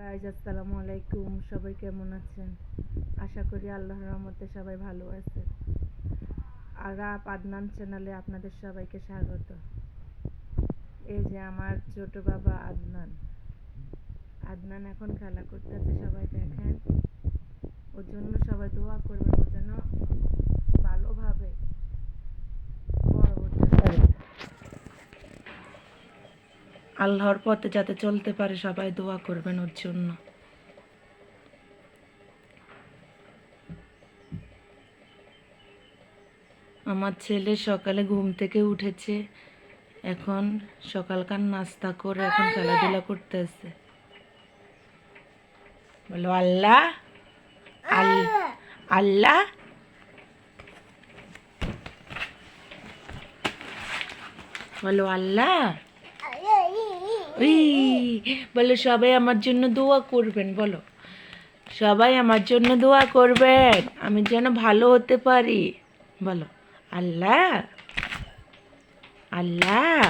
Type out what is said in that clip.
Guys আসসালামু আলাইকুম, সবাই কেমন আছেন? আশা করি আল্লাহর রহমতে সবাই ভালো আছে। আরাপ আদনান চ্যানেলে আপনাদের সবাইকে স্বাগত। এই যে আমার ছোট বাবা আদনান আদনান এখন খেলা করতেছে, সবাই দেখেন। ওর জন্য সবাই দোয়া করবেন, ও যেন ভালোভাবে বড় হতে পারে, আল্লাহর পথে যাতে চলতে পারে। সবাই দোয়া করবেন ওর জন্য। আমার ছেলে সকালে ঘুম থেকে উঠেছে, এখন সকালকার নাস্তা করে এখন খেলাধুলা করতেছে। বলো আল্লাহ আল্লাহ। বলো আল্লাহ। বলো সবাই আমার জন্য দোয়া করবেন। বলো সবাই আমার জন্য দোয়া করবেন, আমি যেন ভালো হতে পারি। বলো আল্লাহ আল্লাহ।